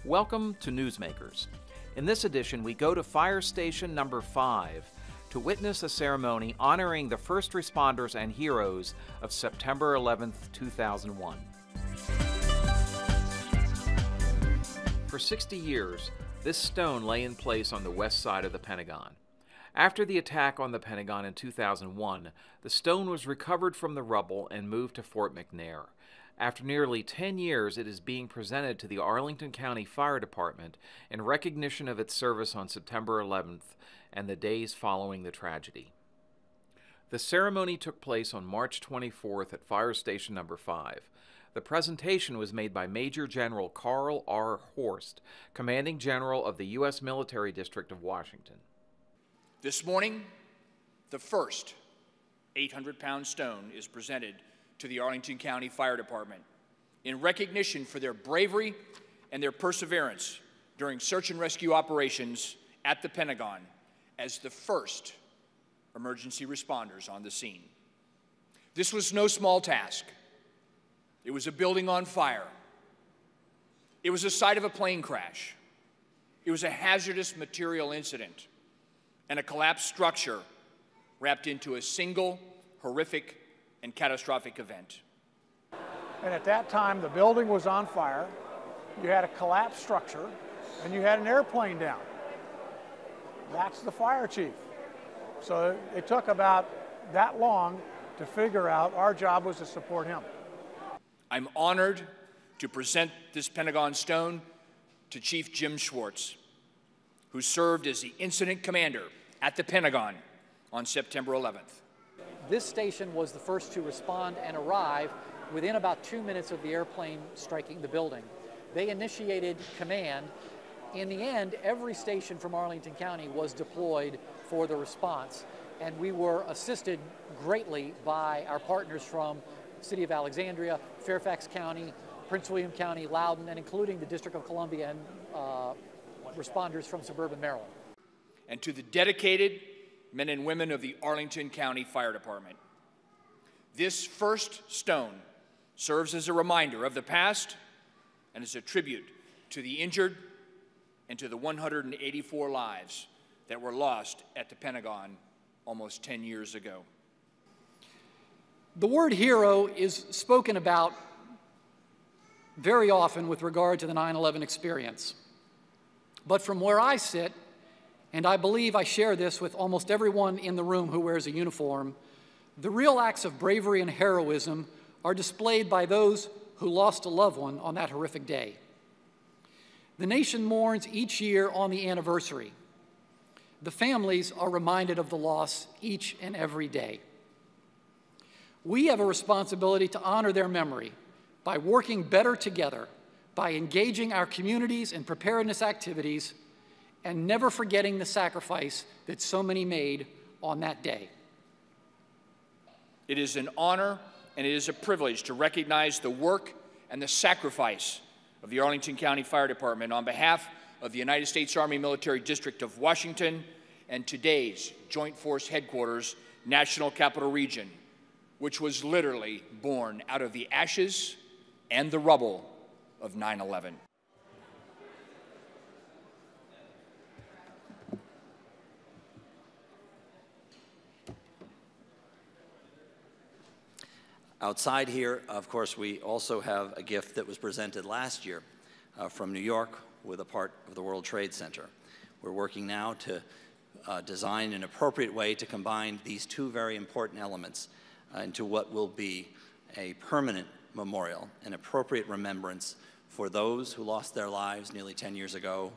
Welcome to Newsmakers. In this edition, we go to Fire Station number 5 to witness a ceremony honoring the first responders and heroes of September 11th, 2001. For 60 years, this stone lay in place on the west side of the Pentagon. After the attack on the Pentagon in 2001, the stone was recovered from the rubble and moved to Fort McNair. After nearly 10 years, it is being presented to the Arlington County Fire Department in recognition of its service on September 11th and the days following the tragedy. The ceremony took place on March 24th at Fire Station number 5. The presentation was made by Major General Carl R. Horst, Commanding General of the U.S. Military District of Washington. This morning, the first 800-pound stone is presented to the Arlington County Fire Department in recognition for their bravery and their perseverance during search and rescue operations at the Pentagon as the first emergency responders on the scene. This was no small task. It was a building on fire. It was the site of a plane crash. It was a hazardous material incident and a collapsed structure wrapped into a single horrific and catastrophic event. And at that time, the building was on fire, you had a collapsed structure, and you had an airplane down. That's the fire chief. So it took about that long to figure out our job was to support him. I'm honored to present this Pentagon stone to Chief Jim Schwartz, who served as the incident commander at the Pentagon on September 11th. This station was the first to respond and arrive within about 2 minutes of the airplane striking the building. They initiated command. In the end, every station from Arlington County was deployed for the response, and we were assisted greatly by our partners from the City of Alexandria, Fairfax County, Prince William County, Loudoun, and including the District of Columbia and responders from suburban Maryland. And to the dedicated men and women of the Arlington County Fire Department, this first stone serves as a reminder of the past and as a tribute to the injured and to the 184 lives that were lost at the Pentagon almost 10 years ago. The word hero is spoken about very often with regard to the 9/11 experience. But from where I sit, and I believe I share this with almost everyone in the room who wears a uniform, the real acts of bravery and heroism are displayed by those who lost a loved one on that horrific day. The nation mourns each year on the anniversary. The families are reminded of the loss each and every day. We have a responsibility to honor their memory by working better together, by engaging our communities in preparedness activities, and never forgetting the sacrifice that so many made on that day. It is an honor and it is a privilege to recognize the work and the sacrifice of the Arlington County Fire Department on behalf of the United States Army Military District of Washington and today's Joint Force Headquarters, National Capital Region, which was literally born out of the ashes and the rubble of 9/11. Outside here, of course, we also have a gift that was presented last year from New York with a part of the World Trade Center. We're working now to design an appropriate way to combine these two very important elements into what will be a permanent memorial, an appropriate remembrance for those who lost their lives nearly 10 years ago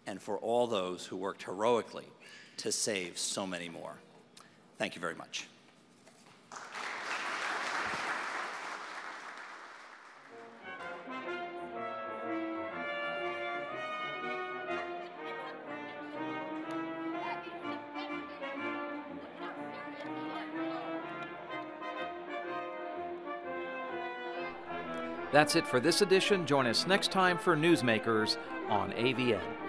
and for all those who worked heroically to save so many more. Thank you very much. That's it for this edition. Join us next time for Newsmakers on AVN.